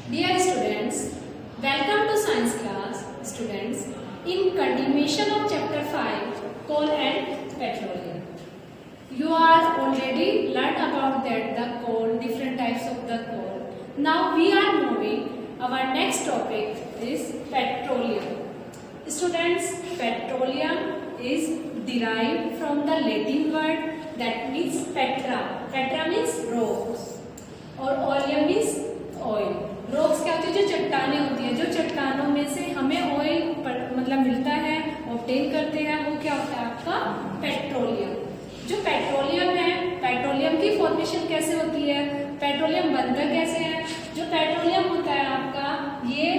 Dear students, welcome to science class. Students, in continuation of chapter 5, coal and petroleum. You are already learned about that the coal, different types of the coal. Now we are moving. Our next topic is petroleum. Students, petroleum is derived from the Latin word that means petra. Petra means rocks और oleum means oil. Rocks क्या होती है? जो चट्टानें होती हैं, जो चट्टानों में से हमें ऑयल मतलब मिलता है, ऑब्टेन करते हैं, वो क्या होता है आपका पेट्रोलियम. जो पेट्रोलियम है, पेट्रोलियम की फॉर्मेशन कैसे होती है, पेट्रोलियम बनता कैसे है? जो पेट्रोलियम होता है आपका, ये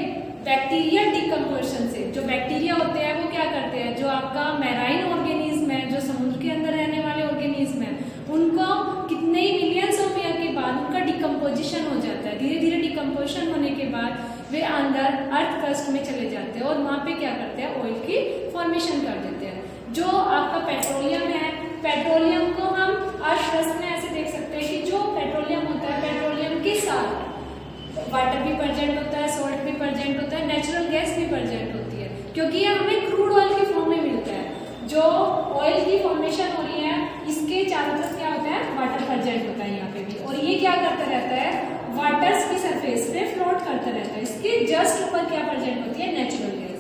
बैक्टीरिया डिकम्पोजिशन से, जो बैक्टीरिया होते हैं वो क्या करते हैं, जो आपका मैराइन ऑर्गेनिज्म है, जो समुद्र के अंदर रहने वाले ऑर्गेनिज्म है, उनको कितने ही मिलियंस ऑफ ईयर के बाद उनका डिकम्पोजिशन हो जाता है. धीरे धीरे डिकम्पोजिशन होने के बाद वे अंदर अर्थ क्रस्ट में चले जाते हैं और वहां पे क्या करते हैं, ऑयल की फॉर्मेशन कर देते हैं. जो आपका पेट्रोलियम है, पेट्रोलियम को हम अर्थ क्रस्ट में ऐसे देख सकते हैं कि जो पेट्रोलियम होता है, पेट्रोलियम के साथ वाटर भी प्रेजेंट होता है, सॉल्ट भी प्रेजेंट होता है, नेचुरल गैस भी प्रेजेंट होती है, क्योंकि ये हमें क्रूड ऑयल के फॉर्म में मिलता है. जो ऑयल की फॉर्मेशन हो रही है, इसके चारों तरफ क्या होता है, वाटर प्रेजेंट होता है यहाँ पे भी, और ये क्या करता रहता है, वाटर्स की सरफेस पे फ्लोट करता रहता है. इसके जस्ट ऊपर क्या प्रेजेंट होती है, नेचुरल गैस.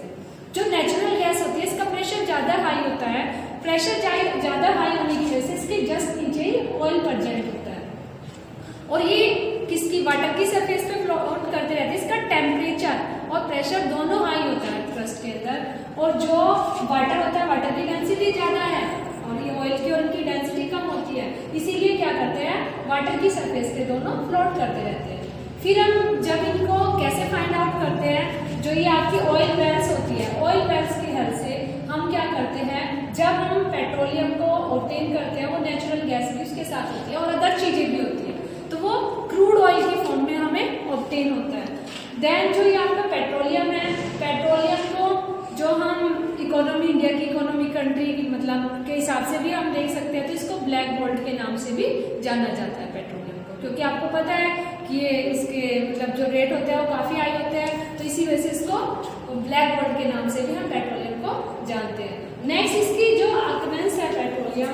जो नेचुरल गैस होती है, इसका प्रेशर ज्यादा हाई होता है. प्रेशर ज्यादा हाई होने की वजह से इसके जस्ट नीचे ही ऑयल प्रेजेंट होता है, और ये किसकी, वाटर की सरफेस पे फ्लोट करते रहते हैं. इसका टेम्परेचर और प्रेशर दोनों हाई होता है क्रस्ट के अंदर, और जो वाटर होता है, वाटर की डेंसिटी ज्यादा है और ये ऑयल की और उनकी डेंसिटी कम होती है. इसीलिए क्या करते हैं, वाटर की सरफेस पे दोनों फ्लोट करते रहते हैं. फिर हम जब इनको कैसे फाइंड आउट करते हैं, जो ये आपकी ऑयल वेल्स होती है, ऑयल वेल्स की हेल्प से हम क्या करते हैं, जब हम पेट्रोलियम को ऑब्टेन करते हैं, वो नेचुरल गैस भी उसके साथ होती है और अदर चीजें भी होती है, तो वो क्रूड ऑयल के फॉर्म में हमें ऑब्टेन होता है. देन जो ये आपका पेट्रोलियम है, पेट्रोलियम को जो हम इकोनॉमी, इंडिया की इकोनॉमी कंट्री मतलब के हिसाब से भी हम देख सकते हैं, तो इसको ब्लैक गोल्ड के नाम से भी जाना जाता है पेट्रोलियम को, क्योंकि आपको पता है कि ये इसके मतलब जो रेट होते हैं वो काफी हाई होते हैं, तो इसी वजह से इसको ब्लैक गोल्ड के नाम से भी हम पेट्रोलियम को जानते हैं. नेक्स्ट इसकी जो अक्वेंस है पेट्रोलियम,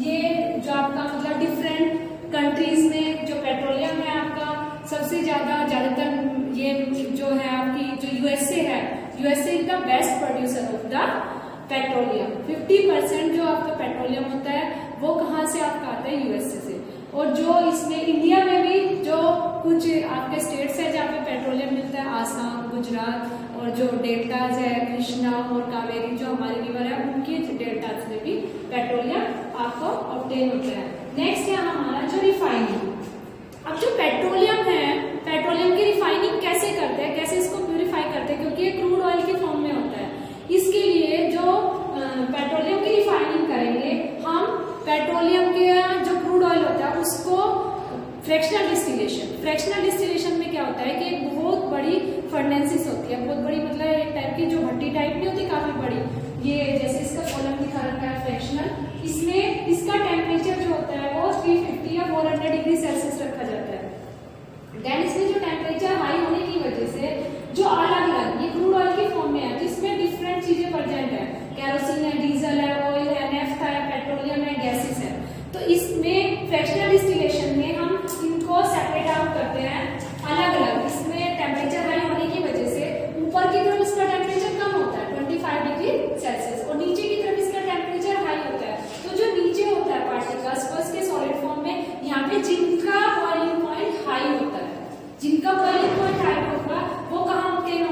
ये जो आपका मतलब डिफरेंट कंट्रीज में जो पेट्रोलियम है आपका सबसे ज्यादातर ये जो है आपकी जो यूएसए है, USA is the best producer of the petroleum. 50% जो आपका पेट्रोलियम होता है वो कहाँ से आपका आता है, यूएसए से. और जो इसमें इंडिया में भी जो कुछ आपके स्टेट्स है जहाँ पे पेट्रोलियम मिलता है, आसाम, गुजरात, और जो डेल्टाज है कृष्णा और कावेरी जो हमारे रिवर है, उनके डेल्टाज में भी पेट्रोलियम आपको ऑब्टेन होता है. नेक्स्ट है हमारा जो रिफाइनिंग. अब जो पेट्रोलियम है, पेट्रोलियम की रिफाइनिंग कैसे करते हैं, कैसे इसको प्यूरिफाई करते हैं, क्योंकि ये क्रूड ऑयल के फॉर्म में होता है. इसके लिए जो पेट्रोलियम की रिफाइनिंग करेंगे हम, पेट्रोलियम के जो क्रूड ऑयल होता है उसको फ्रैक्शनल डिस्टिलेशन. फ्रैक्शनल डिस्टिलेशन में क्या होता है कि एक बहुत बड़ी फर्नेंसिस होती है, बहुत बड़ी मतलब एक टाइप की जो भट्टी टाइप नहीं होती, काफी बड़ी, ये जैसे इसका कॉलम दिखा रखा है फ्रैक्शनल. इसमें इसका टेम्परेचर जो होता है वो 350 या 400 डिग्री सेल्सियस रखा जाता है. देन इसमें जो टेम्परेचर हाई होने की वजह से जो अलग अलग ये क्रूड ऑयल के फॉर्म में है, तो इसमें डिफरेंट चीजें प्रेजेंट है, कैरोसिन है, डीजल है, ऑयल है, नेफ्था है, पेट्रोलियम है, गैसेस है. तो इसमें फ्रैक्शनल डिस्टिलेशन में हम इनको सेपरेट आउट करते हैं अलग अलग. इसमें टेम्परेचर हाई होने की वजह से ऊपर की तरफ इसका टेम्परेचर कम होता है 25 डिग्री सेल्सियस, और नीचे की तरफ इसका टेम्परेचर हाई होता है. तो जो नीचे होता है पार्टिकल्स फर्स्ट के सॉलिड फॉर्म में, यहाँ पे जिनका बॉइलिंग पॉइंट हाई होता है, जिनका बॉइलिंग पॉइंट हाई होगा वो कहाँ ऑब्टेन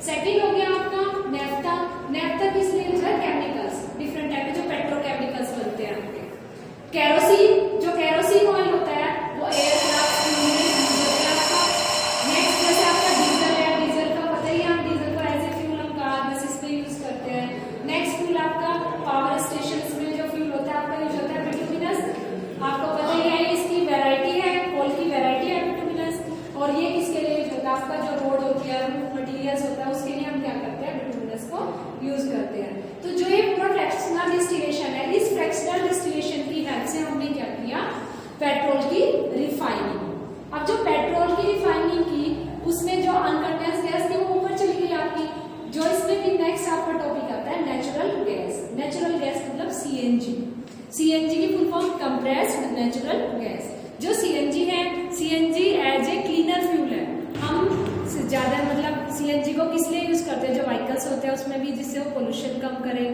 सेकंड हो गया आपका नेफ्था। नेफ्था किस लिए यूज है? केमिकल्स, डिफरेंट टाइप के जो पेट्रोकेमिकल्स बनते हैं आपके। केरोसिन, जो केरोसिन ऑयल होता है वो एयरक्राफ्ट में यूज होता है आपका। नेक्स्ट जैसे आपका डीजल है, डीजल का पता ही है, हम डीजल को एज ए फ्यूल हम कार बसेस पे यूज करते हैं। नेक्स्ट फ्यूल आपका पावर स्टेशंस में जो फ्यूल होता है आपका यूज होता है बिटुमिनस। आपको पता ही है इसकी वैरायटी है, कोल की वैरायटी है बिटुमिनस। और ये किसके लिए यूज होता है? आपका जो रोड होती है, मटीरियल्स होता है, उसके लिए हम क्या करते हैं? बिटुमिनस को यूज करते हैं। तो जो ये पूरा फ्रैक्शनल डिस्टिलेशन है, इस फ्रैक्शनल डिस्टिलेशन की हेल्प से हमने क्या किया? पेट्रोल की रिफाइनिंग। अब जो पेट्रोल की रिफाइनिंग की, उसमें जो अनकंडेंस्ड गैस थी वो ऊपर चली गई आपकी। जो इसमें भी नेक्स्ट आपका टॉपिक आता है नेचुरल गैस। नेचुरल गैस मतलब सीएनजी। सीएनजी की full form compressed natural gas. जो सीएनजी है, CNG as a cleaner fuel है। हम ज्यादा मतलब सीएनजी को किस लिए यूज करते हैं? जो व्हीकल्स होते हैं उसमें भी, जिससे वो पोल्यूशन कम करे,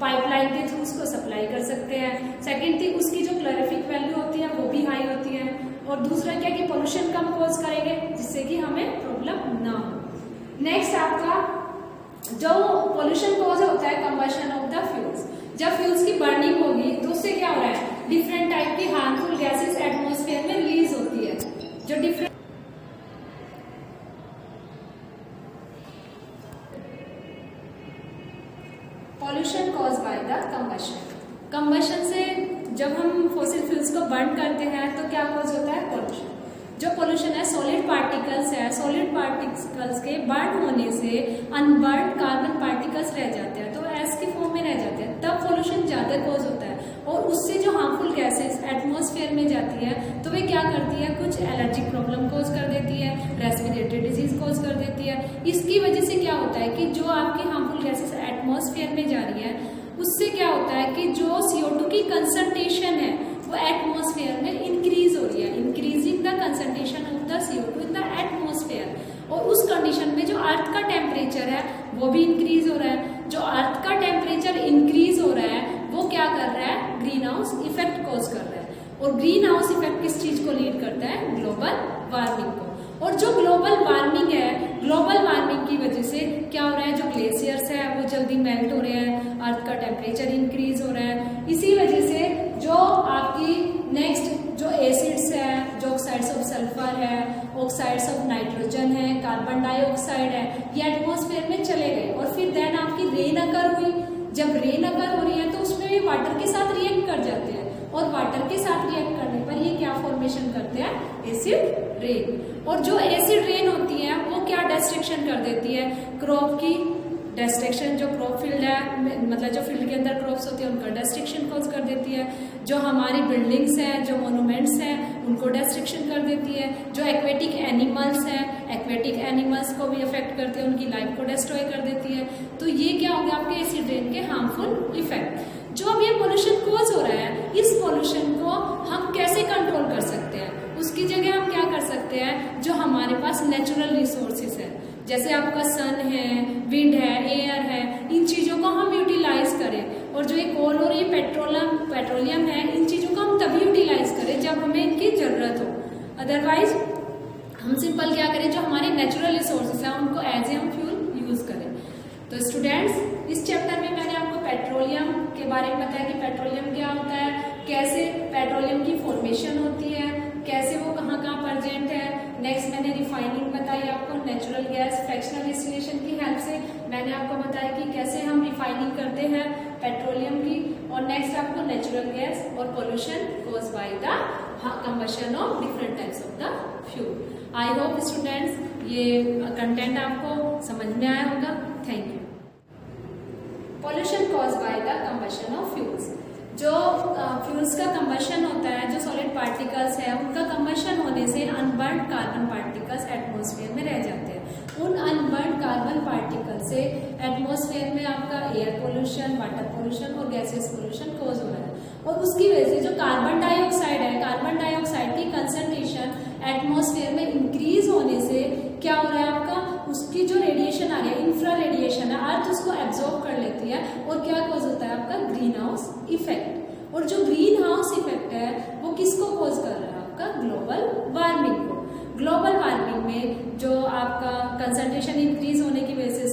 पाइपलाइन के थ्रू उसको सप्लाई कर सकते हैं। सेकंड थिंग, उसकी जो क्लोरिफिक वैल्यू होती है वो भी हाई होती है। और दूसरा क्या कि पोल्यूशन कम कॉज करेंगे, जिससे कि हमें प्रॉब्लम ना हो। नेक्स्ट आपका जो पोल्यूशन कॉज होता है कंबशन ऑफ द फ्यूल्स। जब फ्यूल्स की बर्निंग होगी तो उससे क्या हो रहा है? डिफरेंट टाइप की हार्मफुल गैसेस एटमॉस्फेयर में रिलीज होती है। जो different pollution cause by the combustion. Combustion से जब हम फॉसिल फ्यूल्स को बर्न करते हैं तो क्या कॉज होता है? पोल्यूशन। जो पोल्यूशन है सॉलिड पार्टिकल्स है, सॉलिड पार्टिकल्स के बर्न होने से अनबर्न कार्बन पार्टिकल्स रह जाते हैं, तो एस की फॉर्म में रह जाते हैं, तब पोल्यूशन ज्यादा कॉज होता है। और उससे जो हार्मफुल गैसेस एटमॉस्फेयर में जाती है तो वे क्या करती है? कुछ एलर्जिक प्रॉब्लम कॉज कर देती है, रेस्पिरेटरी डिजीज कॉज कर देती है। इसकी वजह से क्या होता है कि जो आपकी हार्मफुल गैसेस एटमॉस्फेयर में जा रही है, उससे क्या होता है कि जो CO2 की कंसंट्रेशन है वो एटमॉस्फेयर में इंक्रीज हो रही है। Increasing the concentration of the CO2 in the atmosphere. और उस कंडीशन में जो अर्थ का टेम्परेचर है वो भी इंक्रीज हो रहा है। जो अर्थ का टेम्परेचर इंक्रीज हो रहा है वो क्या कर रहा है? ग्रीन हाउस इफेक्ट कॉज कर रहा है। और ग्रीन हाउस इफेक्ट किस चीज को लीड करता है? ग्लोबल वार्मिंग को। और जो ग्लोबल वार्मिंग है, ग्लोबल वार्मिंग की वजह से क्या हो रहा है? जो ग्लेशियर्स है वो जल्दी मेल्ट हो रहे हैं, अर्थ का टेम्परेचर इंक्रीज हो रहा है। इसी वजह से जो आपकी नेक्स्ट जो एसिड्स है, जो ऑक्साइड्स ऑफ सल्फर है, ऑक्साइड्स ऑफ नाइट्रोजन है, कार्बन डाइऑक्साइड है, ये एटमॉस्फेयर में चले गए। और फिर देन आपकी रेन अकर हुई। जब रेन अकर हो रही है तो उसमें भी वाटर के साथ रिएक्ट कर जाते हैं। और वाटर के साथ रिएक्ट करने पर ये क्या फॉर्मेशन करते हैं? Acid rain. और जो एसिड रेन होती है वो क्या डिस्ट्रक्शन कर देती है? क्रॉप की डिस्ट्रक्शन। जो क्रॉप फील्ड है, मतलब जो फील्ड के अंदर क्रॉप्स होती है उनका डिस्ट्रक्शन कॉज कर देती है। जो हमारी बिल्डिंग्स हैं, जो मोन्यूमेंट्स हैं, उनको डिस्ट्रक्शन कर देती है। जो एक्वेटिक एनिमल्स हैं, एक्वेटिक एनिमल्स को भी अफेक्ट करती है, उनकी लाइफ को डिस्ट्रॉय कर देती है। तो ये क्या हो गया आपके एसिड रेन के हार्मफुल इफेक्ट। जो अब ये पोल्यूशन कॉज हो रहा है, इस पोल्यूशन को हम कैसे कंट्रोल कर सकते हैं? उसकी जगह हम क्या कर सकते हैं? जो हमारे पास नेचुरल रिसोर्सेज है, जैसे आपका सन है, विंड है, एयर है, इन चीजों को हम यूटिलाइज करें। और जो ये कोल और ये पेट्रोलियम है, इन चीजों को हम तभी यूटिलाइज करें जब हमें इनकी जरूरत हो। अदरवाइज हम सिंपल क्या करें? जो हमारे नेचुरल रिसोर्सेज है उनको एज ए हम फ्यूल यूज करें। तो स्टूडेंट्स, इस चैप्टर में मैंने आपको पेट्रोलियम के बारे में बताया कि पेट्रोलियम क्या होता है, कैसे पेट्रोलियम की फॉर्मेशन होती है, कैसे वो कहाँ कहाँ प्रेजेंट है। नेक्स्ट मैंने रिफाइनिंग बताई आपको, नेचुरल गैस फ्रैक्शनल डिस्टिलेशन की हेल्प से मैंने आपको बताया कि कैसे हम रिफाइनिंग करते हैं पेट्रोलियम की। और नेक्स्ट आपको नेचुरल गैस और pollution cause by the combustion of different types of the fuel. I hope students ये कंटेंट आपको समझ में आया होगा। Thank you. Pollution cause by the combustion of fuels. जो फ्यूल्स का कंबशन होता है, जो सॉलिड पार्टिकल्स है, उनका कंबशन होने से अनबर्न कार्बन पार्टिकल्स एटमॉस्फेयर में रह जाते हैं। उन अनबर्न कार्बन पार्टिकल से एटमॉस्फेयर में आपका एयर पोल्यूशन, वाटर पोल्यूशन और गैसेस पोल्यूशन कॉज हो रहा है। और उसकी वजह से जो कार्बन डाइऑक्साइड है, कार्बन डाइऑक्साइड की कंसंट्रेशन एटमॉस्फेयर में इंक्रीज होने से क्या हो रहा है आपका? उसकी जो रेडिएशन आ रही है, इंफ्रा रेडिएशन है, अर्थ उसको एब्जॉर्ब कर लेती है। और क्या कॉज होता है आपका? Green house effect. और जो ग्रीन हाउस इफेक्ट है वो किसको कॉज कर रहा है? आपका ग्लोबल वार्मिंग को। ग्लोबल वार्मिंग में जो आपका कंसंट्रेशन इंक्रीज होने की वजह से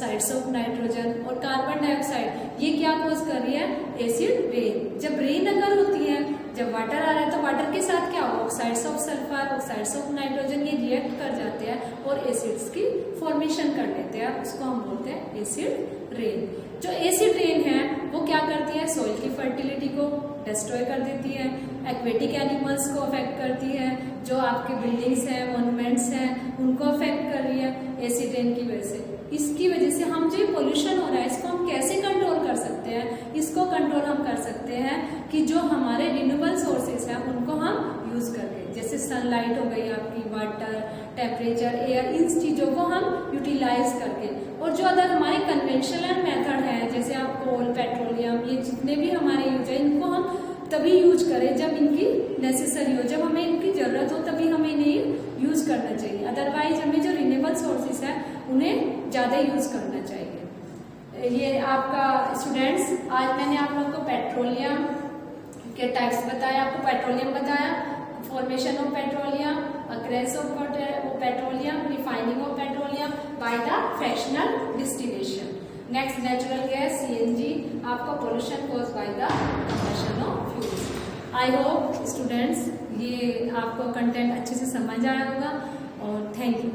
ऑक्साइड्स ऑफ नाइट्रोजन और कार्बन डाइऑक्साइड, ये क्या कॉज कर रही है? Acid rain. जब रेन अगर होती है, जब वाटर आ रहा है तो वाटर के साथ क्या होगा? Oxides of sulphur, oxides of nitrogen, ये रिएक्ट कर जाते हैं और एसिड्स की फॉर्मेशन कर लेते हैं, उसको हम बोलते हैं एसिड रेन। जो एसिड रेन है वो क्या करती है? सॉइल की फर्टिलिटी को डिस्ट्रॉय कर देती है, एक्वेटिक एनिमल्स को अफेक्ट करती है, जो आपके बिल्डिंग्स हैं, मॉन्यूमेंट्स हैं, उनको अफेक्ट कर रही है एसिड रेन की वजह से। इसकी वजह से हम जो पोल्यूशन हो रहा है इसको हम कैसे कंट्रोल कर सकते हैं? इसको कंट्रोल हम कर सकते हैं कि जो हमारे रिन्यूएबल सोर्सेस हैं उनको हम यूज करके, जैसे सनलाइट हो गई आपकी, वाटर, टेम्परेचर, एयर, इन चीजों को हम यूटिलाइज करके, और जो अदर हमारे कन्वेंशनल मेथड है जैसे आप कोल, पेट्रोलियम, ये जितने भी हमारे यूज है इनको हम तभी यूज करें जब इनकी नेसेसरी हो, जब हमें इनकी जरूरत हो तभी हमें इन्हें यूज करना चाहिए। अदरवाइज हमें जो रिन्यूएबल सोर्सेस है उन्हें ज्यादा यूज करना चाहिए। ये आपका स्टूडेंट्स, आज मैंने आप लोगों को पेट्रोलियम के टाइप्स बताया, आपको पेट्रोलियम बताया, formation of petroleum, occurrence of petroleum, refining of petroleum by the fractional distillation. Next natural gas CNG, आपका pollution cause by the combustion of fuels. I hope students ये आपको कंटेंट अच्छे से समझ आया होगा और थैंक यू।